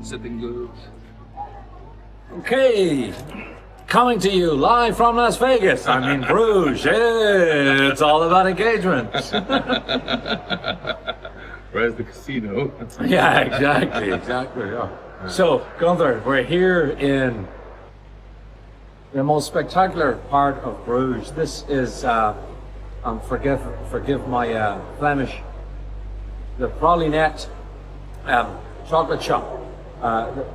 Sitting good. Okay, coming to you live from Las Vegas. I'm in Bruges. It's all about engagement. Where's the casino? Yeah, exactly. Yeah. So, Gunther, we're here in the most spectacular part of Bruges. This is, forgive my Flemish, the Pralinette chocolate shop.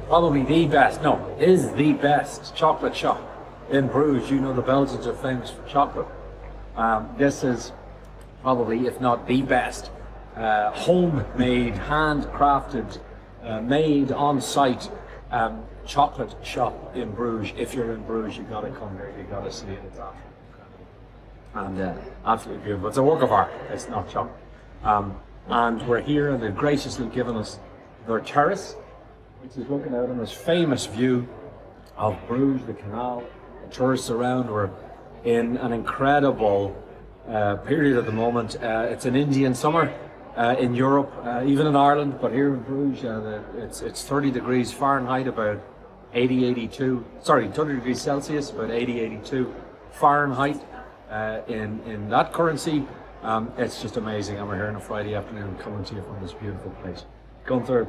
Probably the best, is the best chocolate shop in Bruges. You know the Belgians are famous for chocolate. This is probably, if not the best, homemade, handcrafted, made on site chocolate shop in Bruges. If you're in Bruges, you gotta come here, you gotta see it. It's absolutely incredible. And absolutely beautiful. It's a work of art, it's not chocolate. And we're here and they've graciously given us their terrace, which is looking out on this famous view of Bruges, the canal, the tourists around. We're in an incredible period at the moment. It's an Indian summer in Europe, even in Ireland, but here in Bruges, it's 30 degrees Fahrenheit, about 30 degrees Celsius, about 82 Fahrenheit in that currency. It's just amazing, and we're here on a Friday afternoon coming to you from this beautiful place. Gunther.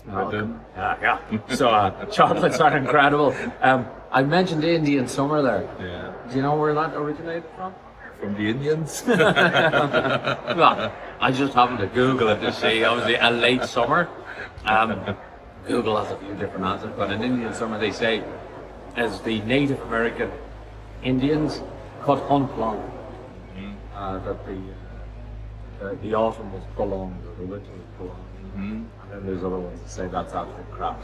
Yeah. So chocolates are incredible. I mentioned Indian summer there. Yeah. Do you know where that originated from? From the Indians? Well, I just happened to Google it to see, obviously, a late summer. Google has a few different answers, but in Indian summer they say, as the Native American Indians cut hunt long, that the autumn was prolonged, or the winter was prolonged. And then there's other ones that say that's absolute crap.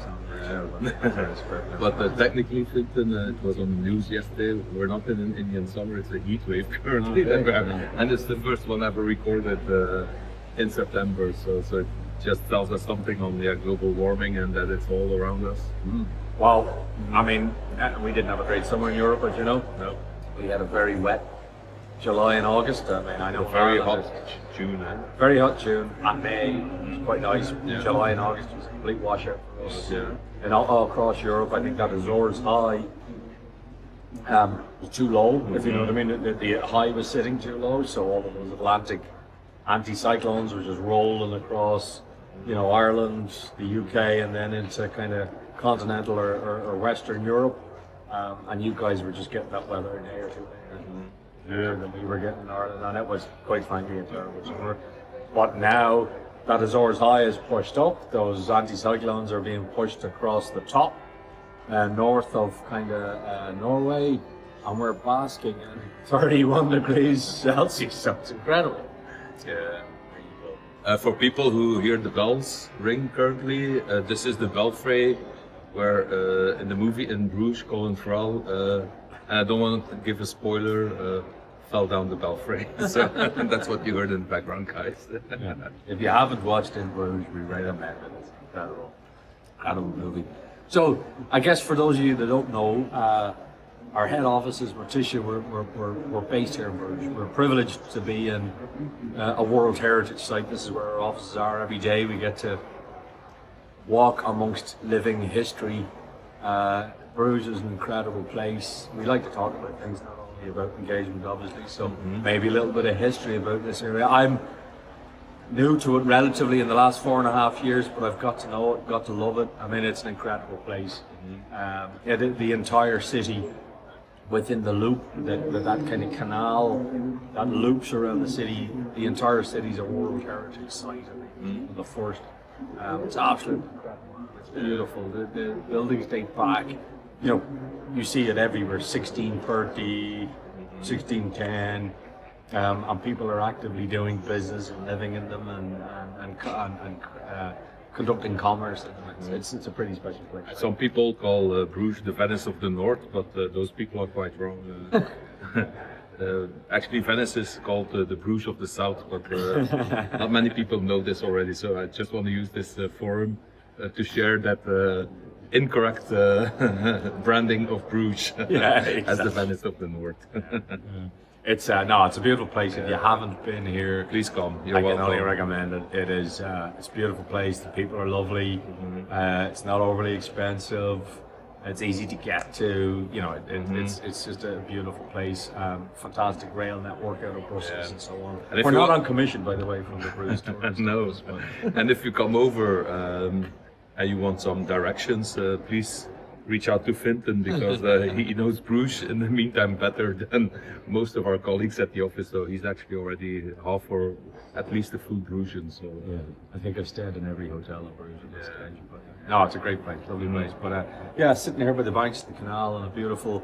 But technically, Clinton, it was on the news yesterday, we're not in an Indian summer, it's a heat wave currently. And it's the first one ever recorded in September, so it just tells us something on the global warming and that it's all around us. Well, I mean, we didn't have a great summer in Europe, as you know. No. We had a very wet July and August. I mean, I know very hot June. Very hot June and May. It was quite nice. Yeah. July and August was a complete washout for us. Yeah. And all across Europe, I think that Azores high was too low. If you know what I mean, the high was sitting too low, so all of those Atlantic anticyclones were just rolling across, Ireland, the UK, and then into kind of continental or Western Europe. And you guys were just getting that weather a day or two later than we were getting in Ireland, and it was quite frankly a terrible summer. But now that Azores high is pushed up, those anticyclones are being pushed across the top, north of kind of Norway, and we're basking in 31 degrees Celsius, so it's incredible. Yeah. For people who hear the bells ring currently, this is the belfry where in the movie in Bruges, Colin Farrell, I don't want to give a spoiler, fell down the belfry. So that's what you heard in the background, guys. If you haven't watched In Bruges, we recommend it. It's an incredible movie. So I guess for those of you that don't know, our head office is Morticia. We're based here in Bruges. We're privileged to be in a World Heritage Site. This is where our offices are. Every day we get to walk amongst living history. Bruges is an incredible place. We like to talk about things, not only about engagement, obviously, so maybe a little bit of history about this area. I'm new to it relatively in the last 4.5 years, but I've got to know it, got to love it. I mean, it's an incredible place. The entire city within the loop, that kind of canal that loops around the city, the entire city's a World Heritage Site, I think, the first. It's absolutely incredible. It's beautiful. The buildings date back. You see it everywhere, 1630, 1610, and people are actively doing business and living in them and conducting commerce in them. It's a pretty special place. Some people call Bruges the Venice of the North, but those people are quite wrong. Actually, Venice is called the Bruges of the South, but not many people know this already, so I just want to use this forum to share that incorrect branding of Bruges as the Venice of the North. It's no, it's a beautiful place. If you haven't been here, Please come. You're I can welcome. only recommend it. It is it's a beautiful place. The people are lovely. It's not overly expensive. It's easy to get to. You know, it's just a beautiful place. Fantastic rail network out of Brussels and so on. And if We're you not want- on commission, by the way, from the Bruges tour. No. And if you come over and you want some directions, please reach out to Finton because he knows Bruges in the meantime better than most of our colleagues at the office. So he's actually already half or at least a full Brugian. So Yeah, I think I've stayed in every hotel in Bruges at this stage. But, no, it's a great place, lovely place. But yeah, sitting here by the banks of the canal on a beautiful,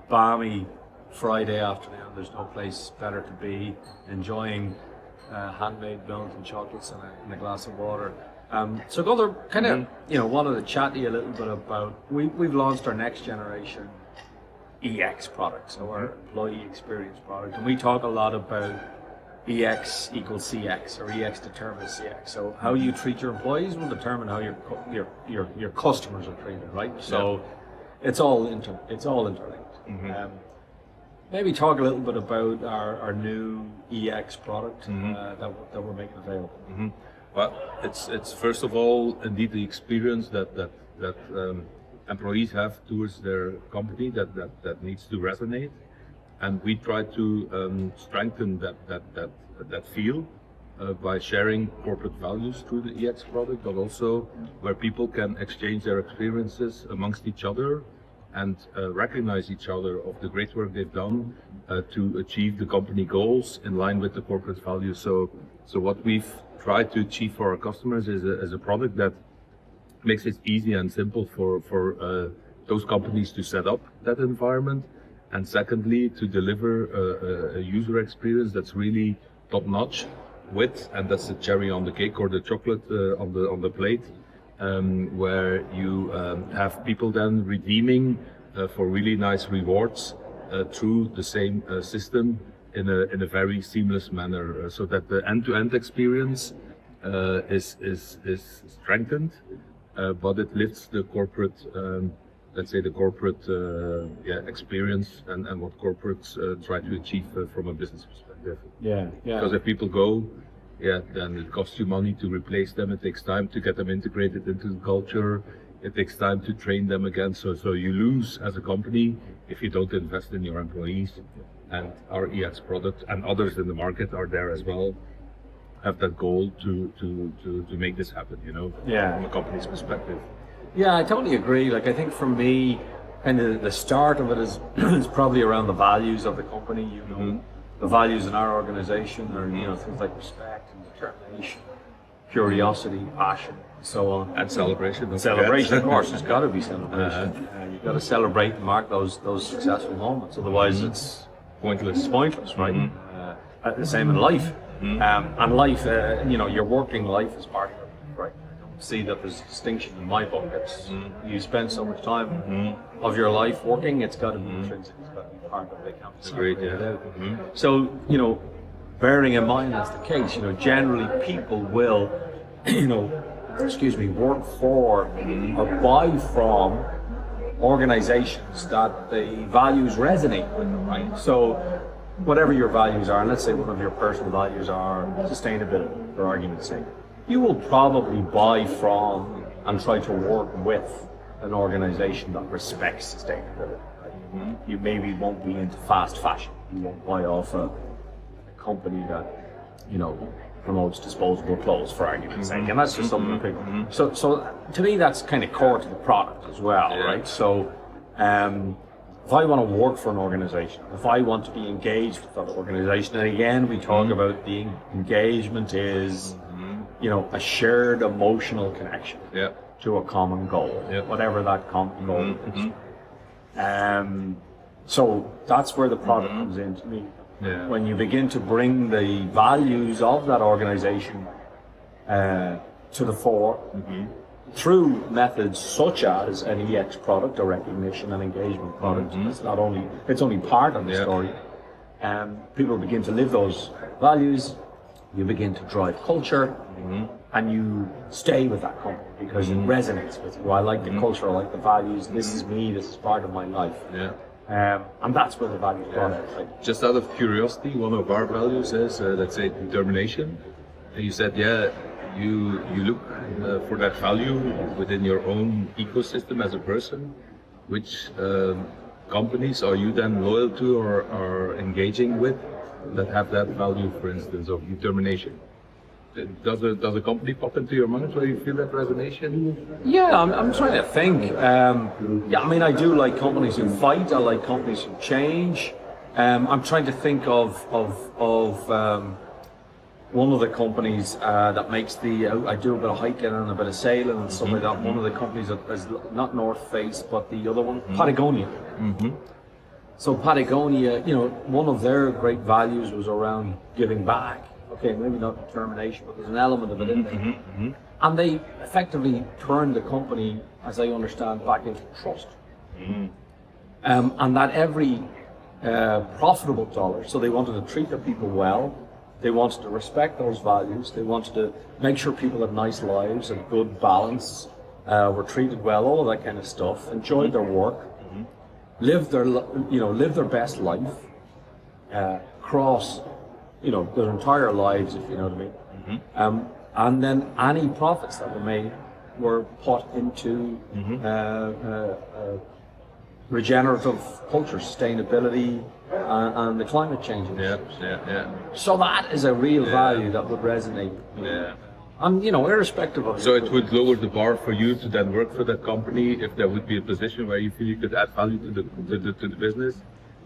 balmy Friday afternoon, there's no place better to be, enjoying handmade milk and chocolates and a glass of water. So Gunther, kind of, wanted to chat to you a little bit about, we've launched our next generation EX product, so our employee experience product, and we talk a lot about EX equals CX, or EX determines CX. So how you treat your employees will determine how your customers are treated, right? So it's all interlinked. Maybe talk a little bit about our new EX product that we're making available. Well, it's first of all indeed the experience that employees have towards their company that needs to resonate, and we try to strengthen that feel by sharing corporate values through the EX product, but also where people can exchange their experiences amongst each other and recognize each other of the great work they've done to achieve the company goals in line with the corporate values. So what we've tried to achieve for our customers is a product that makes it easy and simple for those companies to set up that environment, and secondly to deliver a user experience that's really top notch with, and that's the cherry on the cake or the chocolate on the plate, where you have people then redeeming for really nice rewards through the same system in a very seamless manner, so that the end-to-end experience is strengthened, but it lifts the corporate, let's say the corporate experience and what corporates try to achieve from a business perspective. Yeah. Because if people go, then it costs you money to replace them. It takes time to get them integrated into the culture. It takes time to train them again. So you lose as a company if you don't invest in your employees. And our EX product and others in the market are there as well, have that goal to make this happen, from a company's perspective. Yeah, I totally agree. Like, I think for me, kind of the start of it is probably around the values of the company. The values in our organization are, things like respect and determination, curiosity, passion, and so on. And celebration. don't Celebration, forget. of course, there's got to be celebration. You've got to celebrate and mark those successful moments. Otherwise, it's Pointless. pointless, right? The same in life. And life, your working life is part of it, right? I don't see that there's a distinction in my book. It's you spend so much time of your life working, it's got to be intrinsic, it's got to be part of it. It can't be Agreed, separated out. So, bearing in mind that's the case, generally people will, work for or buy from organizations that the values resonate with them, right? So whatever your values are, and let's say one of your personal values are sustainability, for argument's sake, you will probably buy from and try to work with an organization that respects sustainability. Right? You maybe won't be into fast fashion. You won't buy off a company that, promotes disposable clothes, for argument's sake, and that's just something people. So to me, that's kind of core to the product as well, right? So if I want to work for an organization, if I want to be engaged with that organization, and again, we talk about the engagement is, a shared emotional connection to a common goal, whatever that common goal is. So that's where the product comes in to me. When you begin to bring the values of that organization to the fore, through methods such as an EX product, a recognition and engagement product. It's only part of the story. People begin to live those values, you begin to drive culture, and you stay with that company because it resonates with you. I like the culture, I like the values, this is me, this is part of my life. And that's where the value is brought out. Like, Just out of curiosity, one of our values is, let's say, determination. And you said, yeah, you look for that value within your own ecosystem as a person. Which companies are you then loyal to or are engaging with that have that value, for instance, of determination? Does a company pop into your mind where you feel that resonation? yeah, I'm trying to think. Yeah, I mean, I do like companies who fight. I like companies who change. I'm trying to think of one of the companies that makes I do a bit of hiking and a bit of sailing and stuff like that. One of the companies that is not North Face, but the other one, Patagonia. So Patagonia, one of their great values was around giving back. Okay, maybe not determination, but there's an element of it in there. And they effectively turned the company, as I understand, back into trust. And that every profitable dollar, so they wanted to treat their people well. They wanted to respect those values. They wanted to make sure people had nice lives and good balance, were treated well, all of that kind of stuff. Enjoyed their work, lived their best life, across, their entire lives, if you know what I mean. And then any profits that were made were put into regenerative culture, sustainability, and the climate change. Yeah. So that is a real value that would resonate. Yeah. And irrespective of. So it would lower the bar for you to then work for that company if there would be a position where you feel you could add value to the business.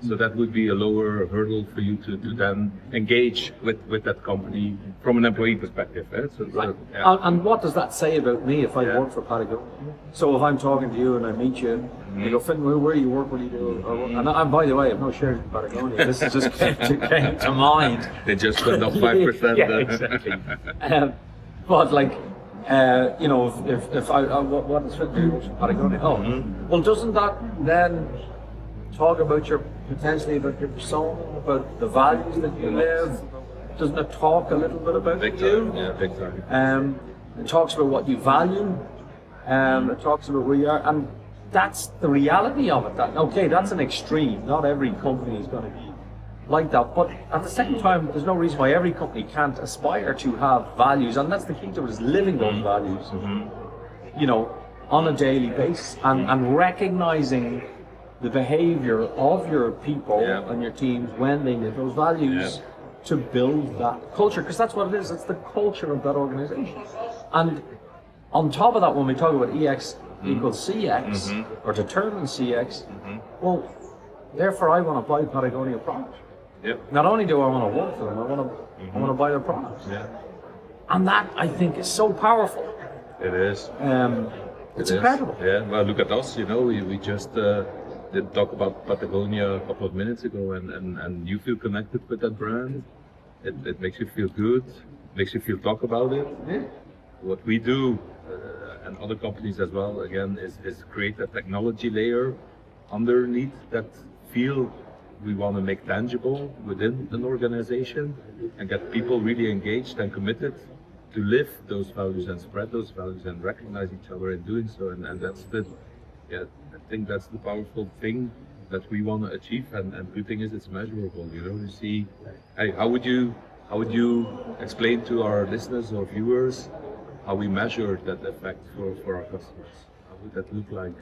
So that would be a lower hurdle for you to then engage with that company from an employee perspective. So, Right. yeah. And what does that say about me if I work for Patagonia? So if I'm talking to you and I meet you, you go, Finn, where do you work? What do you do? And by the way, I have no shares in Patagonia. This is just came to mind. They just went up 5%. Yeah, exactly. But like, if I what is Finn doing for Patagonia? Oh, well, doesn't that then talk about potentially about your persona, about the values that you live? Doesn't it talk a little bit about Big you? time. Yeah, big time. It talks about what you value. It talks about where you are, and that's the reality of it. That's an extreme. Not every company is going to be like that, but at the same time, there's no reason why every company can't aspire to have values, and that's the key to it, is living those values. On a daily basis, and recognizing the behavior of your people and your teams when they live those values to build that culture, because that's what it is. It's the culture of that organization. And on top of that, when we talk about EX equals CX or determine CX, well, therefore I want to buy Patagonia products. Not only do I want to work for them, I want to buy their products. And that, I think, is so powerful. It is. It's incredible. Yeah. Well, look at us. We just did talk about Patagonia a couple of minutes ago, and you feel connected with that brand. It makes you feel good. Makes you feel talk about it. What we do, and other companies as well, again, is create a technology layer underneath that feel we want to make tangible within an organization and get people really engaged and committed to live those values and spread those values and recognize each other in doing so. And that's I think that's the powerful thing that we want to achieve. And the thing is, it's measurable. You see, hey, how would you explain to our listeners or viewers how we measure that effect for our customers? How would that look like?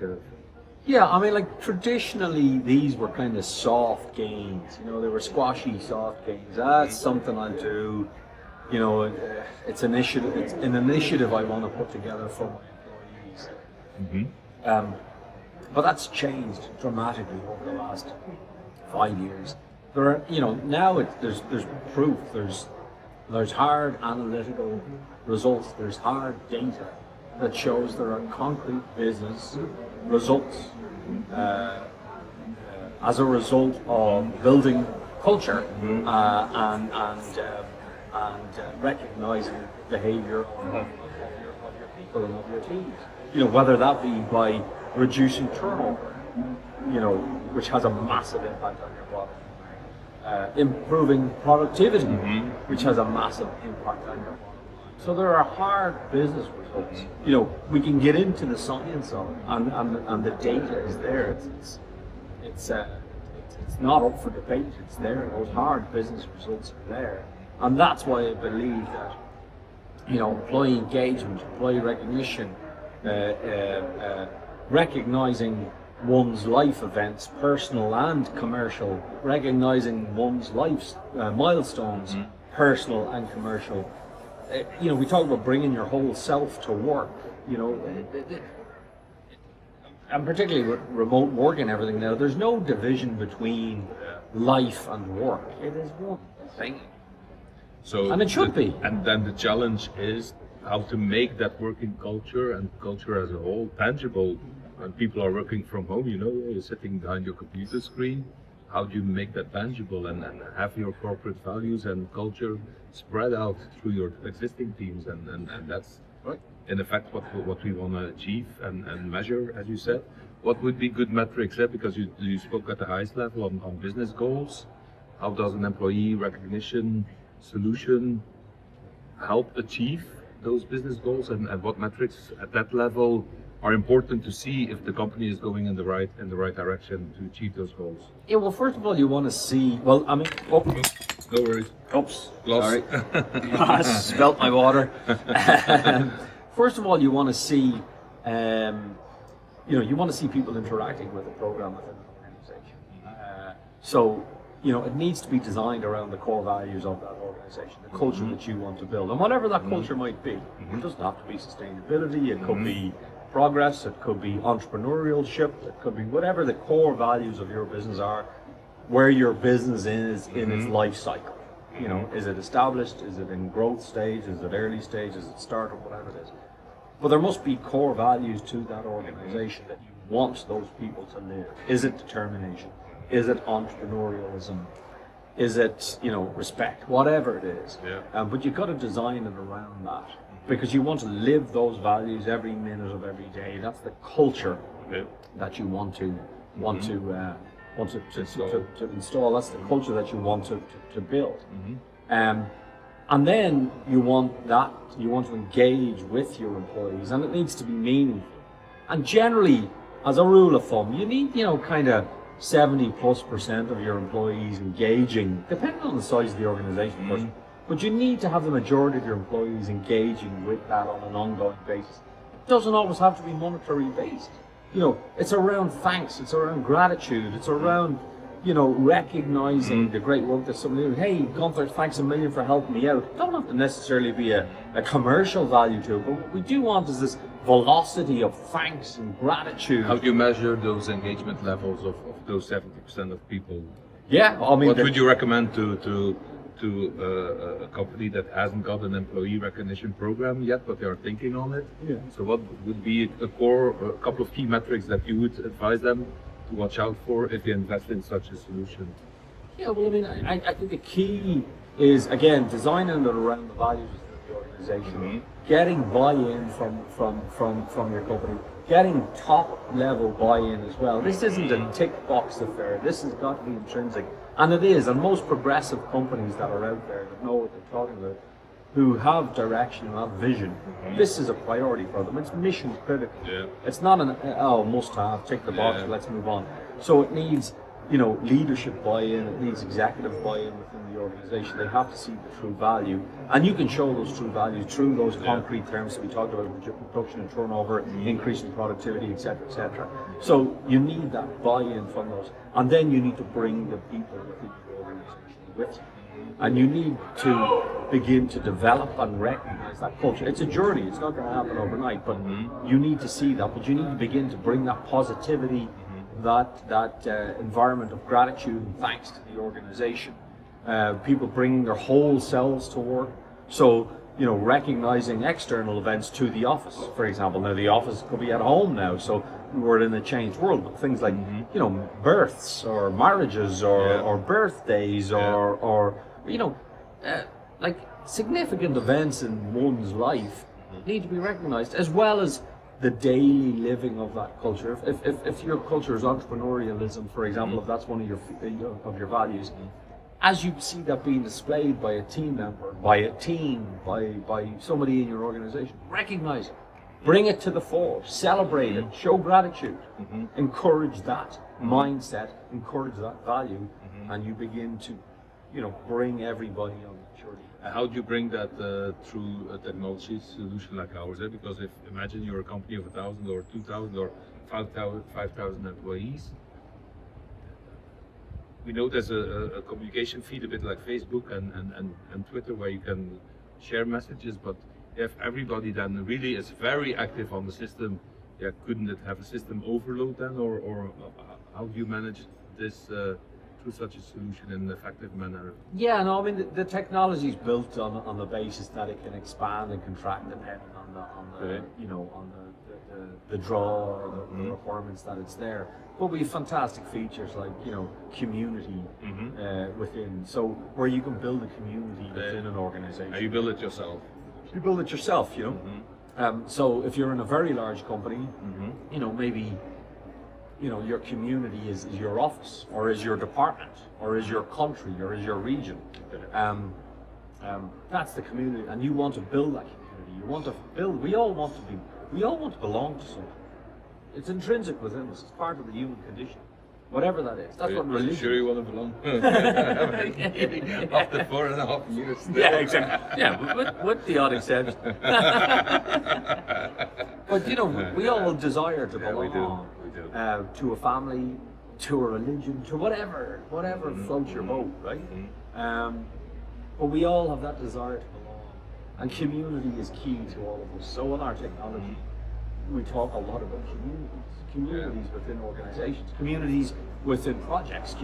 Yeah, I mean, like traditionally, these were kind of soft gains. They were squashy, soft gains. That's something I'll do. It's an initiative I want to put together for my employees. But that's changed dramatically over the last 5 years. There are, now there's proof. There's hard analytical results. There's hard data that shows there are concrete business results as a result of building culture and recognizing behavior of your people and of your teams. Whether that be by reducing turnover, which has a massive impact on your bottom line. Improving productivity, which has a massive impact on your bottom line. So there are hard business results. We can get into the science of it, and the data is there. it's not up for debate. It's there. Those hard business results are there, and that's why I believe that employee engagement, employee recognition, recognizing one's life events, personal and commercial, recognizing one's life's milestones, personal and commercial. We talk about bringing your whole self to work. And particularly with remote work and everything now, there's no division between life and work. It is one thing. And it should be. And then the challenge is how to make that working culture and culture as a whole tangible. When people are working from home, you're sitting behind your computer screen. How do you make that tangible and have your corporate values and culture spread out through your existing teams? And that's right. In effect what we want to achieve and measure, as you said. What would be good metrics there? Because you spoke at the highest level on business goals. How does an employee recognition solution help achieve those business goals, and what metrics at that level are important to see if the company is going in the right direction to achieve those goals? Yeah, well, first of all, you want to see. No worries. Oops. Sorry. Spelt my water. First of all, you want to see, you want to see people interacting with the program within an organization. So, it needs to be designed around the core values of that organization, the culture that you want to build, and whatever that culture might be. It doesn't have to be sustainability. It could be progress. It could be entrepreneurship. It could be whatever the core values of your business are, where your business is in its life cycle. Is it established? Is it in growth stage? Is it early stage? Is it startup? Whatever it is. But there must be core values to that organization that you want those people to live. Is it determination? Is it entrepreneurialism? Is it, respect? Whatever it is. Yeah. But you've got to design it around that, because you want to live those values every minute of every day. That's the culture that you want to install. That's the culture that you want to build. And then you want to engage with your employees, and it needs to be meaningful. And generally, as a rule of thumb, you need, kind of 70+% of your employees engaging, depending on the size of the organization, of course. But you need to have the majority of your employees engaging with that on an ongoing basis. It doesn't always have to be monetary based. It's around thanks, it's around gratitude, it's around, recognizing the great work that somebody did. Hey, Gunther, thanks a million for helping me out. It don't have to necessarily be a commercial value to it, but what we do want is this velocity of thanks and gratitude. How do you measure those engagement levels of those 70% of people? Yeah, I mean, what would you recommend to a company that hasn't got an employee recognition program yet, but they are thinking on it? Yeah. So what would be a couple of key metrics that you would advise them to watch out for if they invest in such a solution? Yeah, well, I mean, I think the key is, again, designing it around the values of the organization, getting buy-in from your company, getting top-level buy-in as well. This isn't a tick-box affair. This has got to be intrinsic. And it is, and most progressive companies that are out there that know what they're talking about, who have direction, who have vision, this is a priority for them. It's mission critical. Yeah. It's not an must-have, tick the box, let's move on. So it needs, leadership buy-in, it needs executive buy-in within the organization. They have to see the true value, and you can show those true values through those concrete terms that we talked about: reduction in turnover, increase in productivity, etc., etc. So you need that buy-in from those, and then you need to bring the people within the organization with you. And you need to begin to develop and recognize that culture. It's a journey, it's not going to happen overnight, but you need to see that. But you need to begin to bring that positivity, that environment of gratitude and thanks to the organization. People bringing their whole selves to work. So, recognizing external events to the office, for example. Now, the office could be at home now, so we're in a changed world, but things like, births or marriages or birthdays or like significant events in one's life need to be recognized, as well as the daily living of that culture. If your culture is entrepreneurialism, for example, if that's one of your values, as you see that being displayed by a team member, by a team, by somebody in your organization, recognize it. Bring it to the fore, celebrate it, show gratitude, encourage that mindset, encourage that value, and you begin to, bring everybody on the journey. How do you bring that through a technology solution like ours? Because if imagine you're a company of 1,000 or 2,000 or 5,000 employees. We know there's a communication feed a bit like Facebook and Twitter where you can share messages, but if everybody then really is very active on the system, couldn't it have a system overload then, or how do you manage this through such a solution in an effective manner? Yeah, no, I mean the technology is built on the basis that it can expand and contract depending on the draw or the requirements that it's there. But we have fantastic features like community within, so where you can build a community within an organization. You build it yourself. You build it yourself, so if you're in a very large company, maybe your community is your office, or is your department, or is your country, or is your region. That's the community, and you want to build that community. You want to build. We all want to belong to something. It's intrinsic within us. It's part of the human condition. Whatever that is. That's what religion. Sure, you want to belong. After 4.5 years. Yeah, exactly. Yeah, with the odd exception. But we all desire to belong. We do. To a family, to a religion, to whatever floats your boat, right? But we all have that desire to belong, and community is key to all of us. So in our technology, we talk a lot about communities within organizations, communities within projects,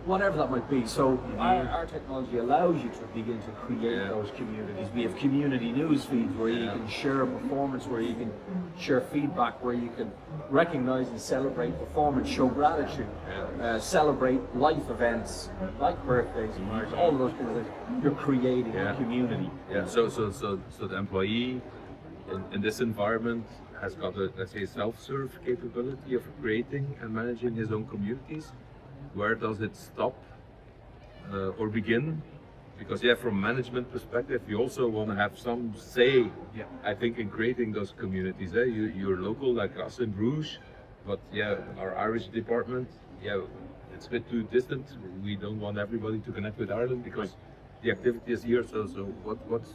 whatever that might be. So our technology allows you to begin to create those communities. We have community news feeds where you can share performance, where you can share feedback, where you can recognize and celebrate performance, show gratitude, celebrate life events like birthdays, marriages, all of those kind of things. You're creating a community. Yeah. So the employee in this environment has got a, let's say, self-serve capability of creating and managing his own communities. Where does it stop or begin? Because from management perspective, you also want to have some say, I think, in creating those communities. You're local like us in Bruges, but our Irish department, it's a bit too distant. We don't want everybody to connect with Ireland because the activity is here. So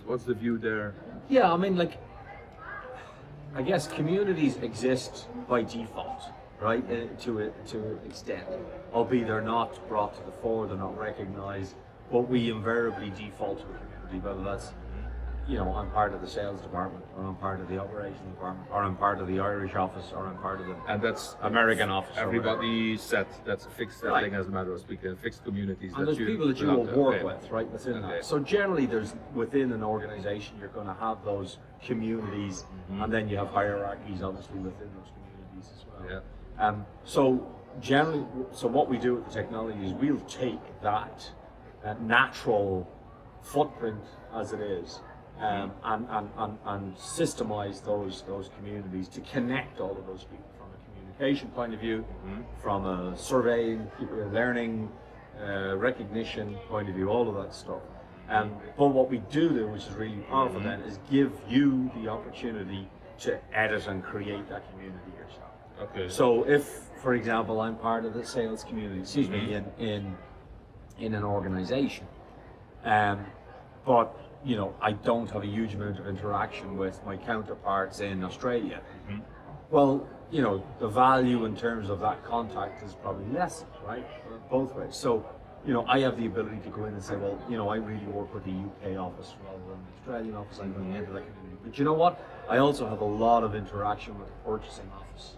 what's the view there? Yeah, I mean, I guess communities exist by default, right? To an extent, albeit they're not brought to the fore, they're not recognised. But we invariably default to a community, whether that's, I'm part of the sales department, or I'm part of the operations department, or I'm part of the Irish office, or I'm part of the American office. Everybody set. That's a fixed setting, as a matter of speaking, fixed communities. And there's people that you will work with, right, within that. So generally, there's within an organisation, you're going to have those communities, and then you have hierarchies, obviously, within those communities as well. Yeah. So what we do with the technology is we'll take that natural footprint as it is, and systemize those communities to connect all of those people from a communication point of view, from a surveying, learning, recognition point of view, all of that stuff. But what we do, which is really powerful then, is give you the opportunity to edit and create that community yourself. Okay. So if, for example, I'm part of the sales community, in an organization, but I don't have a huge amount of interaction with my counterparts in Australia. Well, the value in terms of that contact is probably lessened, right? Both ways. So, I have the ability to go in and say, well, I really work with the UK office rather than the Australian office. I'm going into that community. But you know what? I also have a lot of interaction with the purchasing office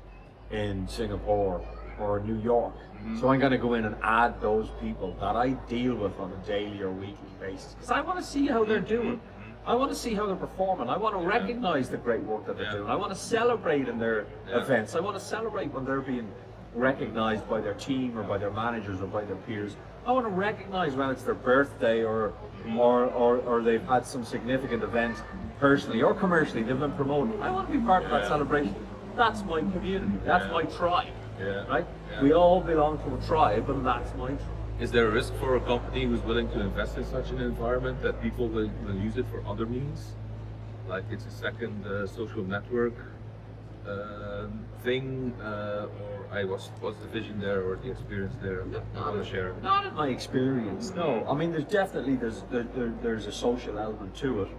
in Singapore or New York. So I'm going to go in and add those people that I deal with on a daily or weekly basis, because I want to see how they're doing. I want to see how they're performing. I want to recognize the great work that they're doing. I want to celebrate in their events. I want to celebrate when they're being recognized by their team or by their managers or by their peers. I want to recognize when it's their birthday or they've had some significant event personally or commercially, they've been promoted. I want to be part of that celebration. That's my community. That's my tribe. Right? We all belong to a tribe, and that's my tribe. Is there a risk for a company who's willing to invest in such an environment that people will use it for other means? like it's a second social network thing, or what's the vision there or the experience there? I want to share. Not in my experience, no. I mean, there's a social element to it,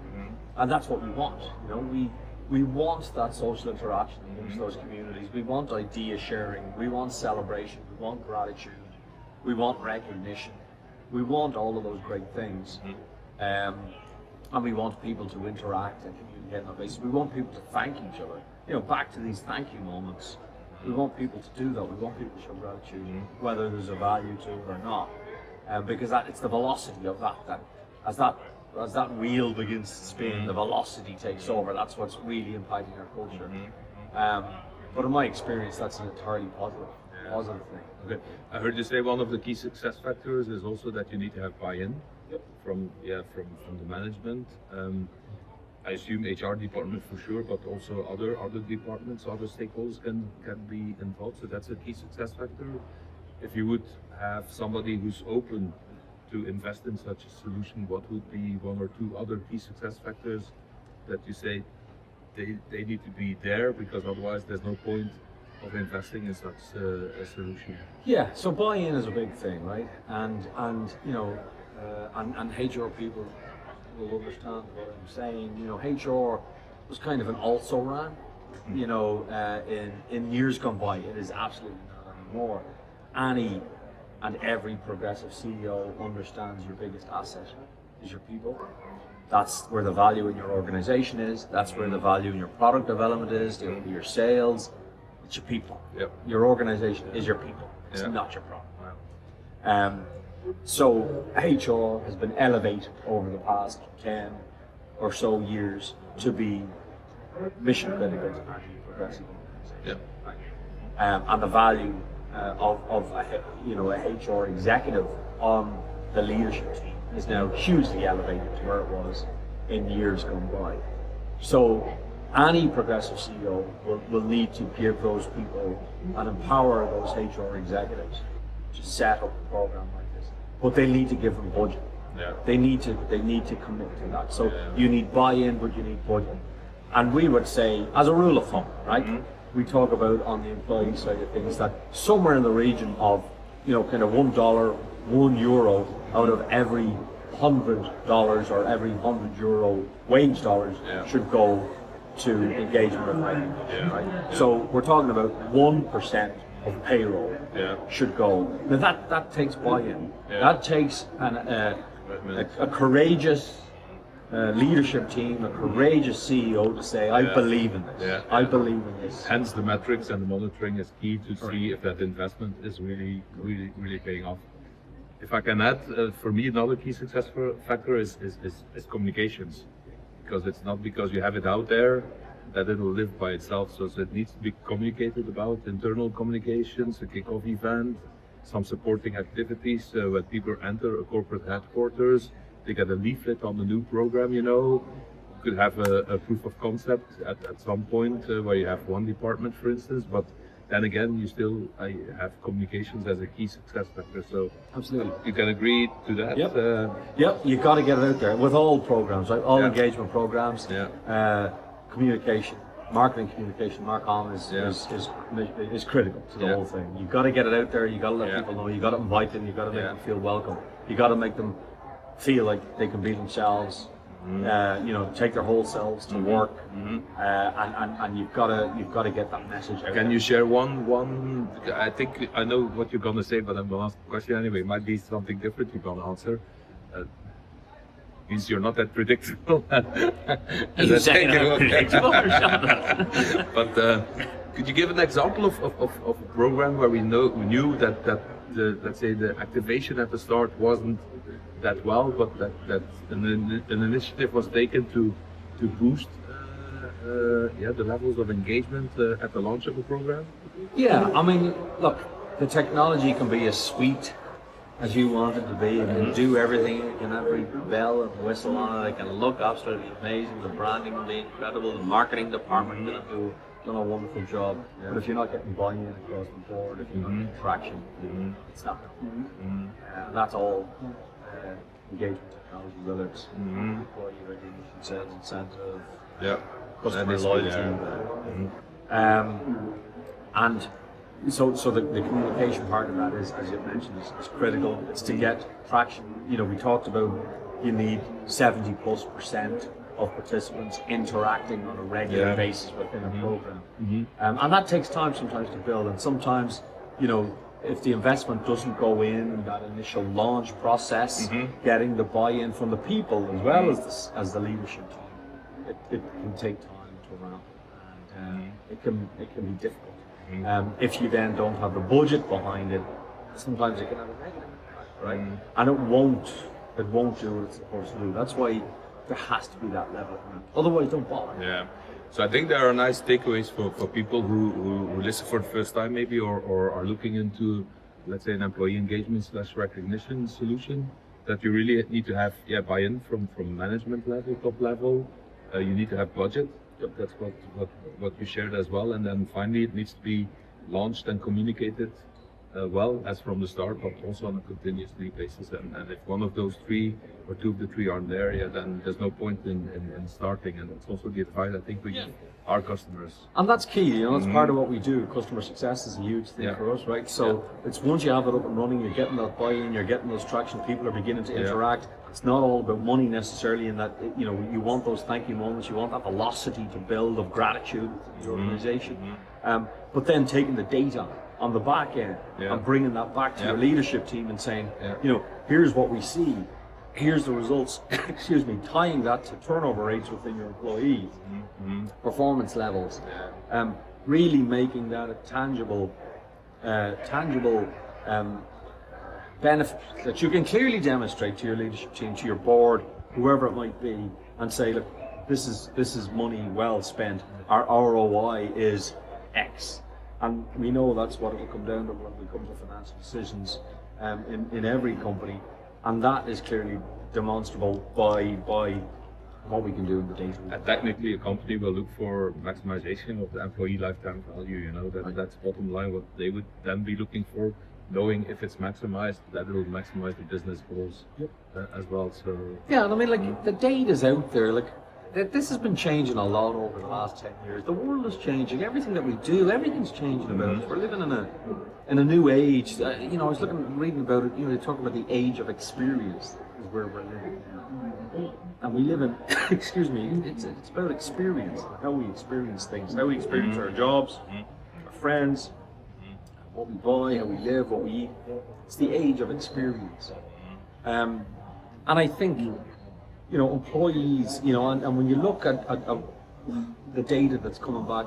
and that's what we want. You know, we want that social interaction amongst those communities. We want idea sharing. We want celebration. We want gratitude. We want recognition. We want all of those great things, and we want people to interact and communicate on that basis. We want people to thank each other. You know, back to these thank you moments. We want people to do that. We want people to show gratitude, whether there's a value to it or not, because it's the velocity of that as that wheel begins to spin, the velocity takes over. That's what's really impacting our culture. But in my experience, that's an entirely positive thing. Okay. I heard you say one of the key success factors is also that you need to have buy-in from the management. I assume HR department for sure, but also other departments, other stakeholders can be involved. So that's a key success factor. If you would have somebody who's open to invest in such a solution, what would be one or two other key success factors that you say they need to be there, because otherwise there's no point of investing in such a solution? Yeah, so buy-in is a big thing, right? And you know, and HR people will understand what I'm saying. You know, HR was kind of an also-ran, you know, in years gone by. It is absolutely not anymore. Any and every progressive CEO understands your biggest asset is your people. That's where the value in your organization is. That's where the value in your product development is, your sales. It's your people. Yep. Your organization is your people. It's not your product. So HR has been elevated over the past 10 or so years to be mission critical to any progressive organization. And the value of a HR executive on the leadership team is now hugely elevated to where it was in years gone by. So any progressive CEO will need to give those people and empower those HR executives to set up a program like this. But they need to give them budget. They need to commit to that. So you need buy-in, but you need budget. And we would say, as a rule of thumb, right? We talk about on the employee side of things that somewhere in the region of, you know, kind of $1, €1 out of every $100 or every €100 wage dollars should go to engagement of hiring, right? So we're talking about 1% of payroll should go. Now that takes buy-in. That takes a courageous leadership team, a courageous CEO to say, I believe in this. I believe in this. Hence the metrics and the monitoring is key to see if that investment is really paying off. If I can add, for me another key success factor is communications. Because it's not because you have it out there that it will live by itself. So it needs to be communicated about, internal communications, a kick-off event, some supporting activities. When people enter a corporate headquarters, they get a leaflet on the new program, you know. You could have a proof of concept at some point where you have one department, for instance, but then again, you still have communications as a key success factor. So absolutely, you can agree to that. Yep, you got to get it out there with all programs, right? All engagement programs. Communication, marketing communication, Marcom is critical to the whole thing. You got to get it out there. You got to let people know. You got to invite them. You got to make them feel welcome. You got to make them feel like they can be themselves. You know, take their whole selves to work, and you've got to get that message out. Can you share one? I think I know what you're gonna say, but I'm gonna ask the question anyway. It might be something different you're gonna answer. Means you're not that predictable. You say not predictable or something. But could you give an example of a program where we knew that let's say the activation at the start wasn't that well, but that an initiative was taken to boost the levels of engagement at the launch of the program? Yeah, I mean, look, the technology can be as sweet as you want it to be. It can do everything. It can have every bell and whistle on it. It can look absolutely amazing. The branding will be incredible. The marketing department will done a wonderful job. But if you're not getting buy-in across the board, if you're not getting traction, it's not. That's all engagement technology, whether it's employee recognition, sales incentive, Yeah. customer That is loyalty. And so the communication part of that is, as you mentioned, is critical. It's to get traction. You know, we talked about you need 70+% of participants interacting on a regular basis within a program. And that takes time sometimes to build, and sometimes, you know, if the investment doesn't go in that initial launch process, getting the buy-in from the people as well as the leadership team, it can take time to ramp, and it can be difficult. If you then don't have the budget behind it, sometimes it can have a negative impact, right? And it won't do what it's supposed to do. That's why there has to be that level of ramp. Otherwise, don't bother. Yeah. So I think there are nice takeaways for people who listen for the first time maybe, or are looking into, let's say, an employee engagement / recognition solution, that you really need to have buy-in from management level, top level. You need to have budget. That's what you shared as well. And then finally it needs to be launched and communicated well as from the start, but also on a continuously basis. And if one of those three or two of the three aren't there, then there's no point in starting. And it's also the advice I think we give our customers. And that's key, you know, it's part of what we do. Customer success is a huge thing for us, right? So it's once you have it up and running, you're getting that buy-in, you're getting those traction, people are beginning to interact. It's not all about money necessarily, in that, you know, you want those thank you moments, you want that velocity to build of gratitude in your organization. But then taking the data on the back end and bringing that back to your leadership team and saying, you know, here's what we see, here's the results, excuse me, tying that to turnover rates within your employees, performance levels, really making that a tangible benefit that you can clearly demonstrate to your leadership team, to your board, whoever it might be, and say, look, this is money well spent. Our ROI is X. And we know that's what it will come down to when we come to financial decisions in every company, and that is clearly demonstrable by what we can do in the data. And technically, a company will look for maximization of the employee lifetime value. You know, that's bottom line. What they would then be looking for, knowing if it's maximized, that it will maximize the business goals as well. So yeah, and I mean, like, the data's out there. Like, this has been changing a lot over the last 10 years. The world is changing. Everything that we do, everything's changing about us. We're living in a new age. You know, I was reading about it. You know, they talk about the age of experience is where we're living now. And we live in, excuse me, it's about experience, how we experience things, how we experience our jobs, our friends, what we buy, how we live, what we eat. It's the age of experience. And I think, you know, employees, you know, and when you look at the data that's coming back,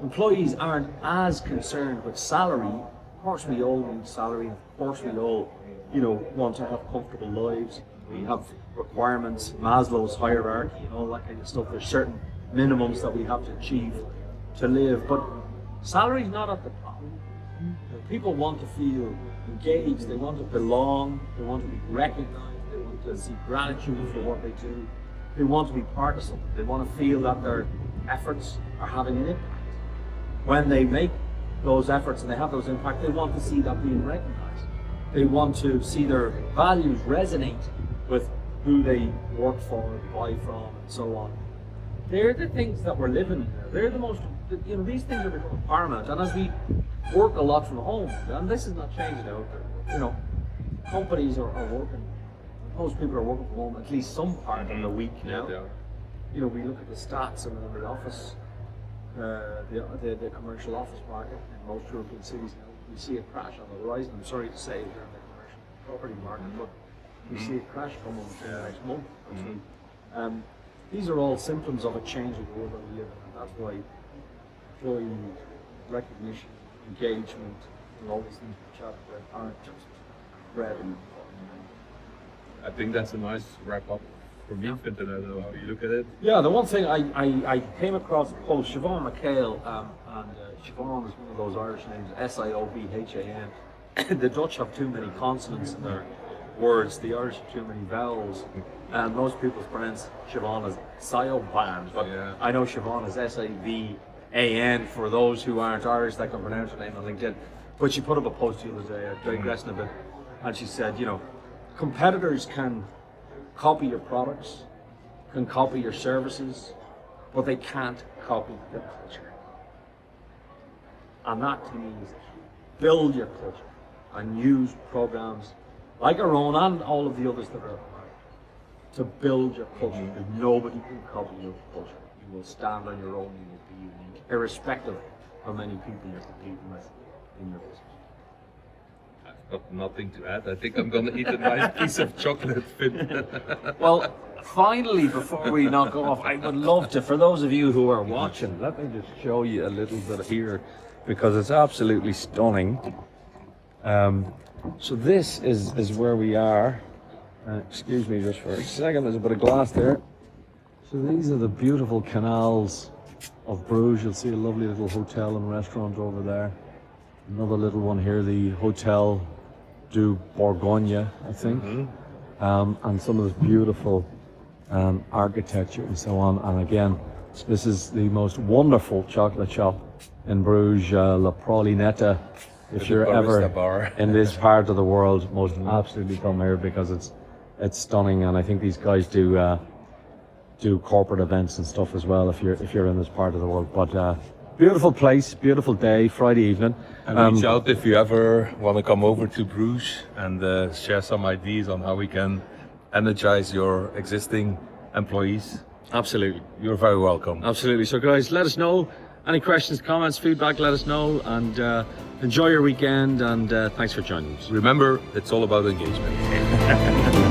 employees aren't as concerned with salary. Of course we all need salary, of course we all, you know, want to have comfortable lives. We have requirements, Maslow's hierarchy and all that kind of stuff. There's certain minimums that we have to achieve to live, but salary's not at the top. People want to feel engaged, they want to belong, they want to be recognized, they want to see gratitude for what they do, they want to be part of something, they want to feel that their efforts are having an impact. When they make those efforts and they have those impacts, they want to see that being recognized. They want to see their values resonate with who they work for, buy from, and so on. They're the things that we're living in. They're the most, you know, these things are becoming paramount. And as we work a lot from home, and this is not changing out there, you know, companies are working, most people are working from home at least some part of the week now. You know, we look at the stats around the office, the commercial office market in most European cities now. We see a crash on the horizon. I'm sorry to say, here in the commercial property market, but we see a crash coming in the next month or two. These are all symptoms of a changing world that we live in, and that's why employee recognition, engagement, and all these things we chat about aren't just revenue. I think that's a nice wrap up for me, Fintan. I don't know how you look at it. Yeah, the one thing I came across a post, Siobhan McHale, and Siobhan is one of those Irish names, Siobhan. The Dutch have too many consonants in their words, the Irish have too many vowels, and most people pronounce Siobhan as Siobhan, but I know Siobhan is Savan for those who aren't Irish that can pronounce her name on LinkedIn. But she put up a post the other day, digressing a bit, and she said, you know, competitors can copy your products, can copy your services, but they can't copy the culture. And that to me is build your culture and use programs like our own and all of the others that are to build your culture, because nobody can copy your culture. You will stand on your own, you will be unique, irrespective of how many people you're competing with in your business. I've got nothing to add. I think I'm gonna eat a nice piece of chocolate, Finn. Well, finally, before we knock off, I would love to, for those of you who are watching, let me just show you a little bit here, because it's absolutely stunning. So this is where we are. Excuse me just for a second, there's a bit of glass there. So these are the beautiful canals of Bruges. You'll see a lovely little hotel and restaurant over there. Another little one here, the Hotel du Bourgogne, I think. And some of this beautiful architecture and so on. And again, this is the most wonderful chocolate shop in Bruges, La Pralinetta. If you're ever bar. in this part of the world, most absolutely come here, because it's stunning. And I think these guys do corporate events and stuff as well if you're in this part of the world. But beautiful place, beautiful day, Friday evening. And reach out if you ever want to come over to Bruges and share some ideas on how we can energize your existing employees. Absolutely. You're very welcome. Absolutely. So guys, let us know. Any questions, comments, feedback, let us know. And enjoy your weekend, and thanks for joining us. Remember, it's all about engagement.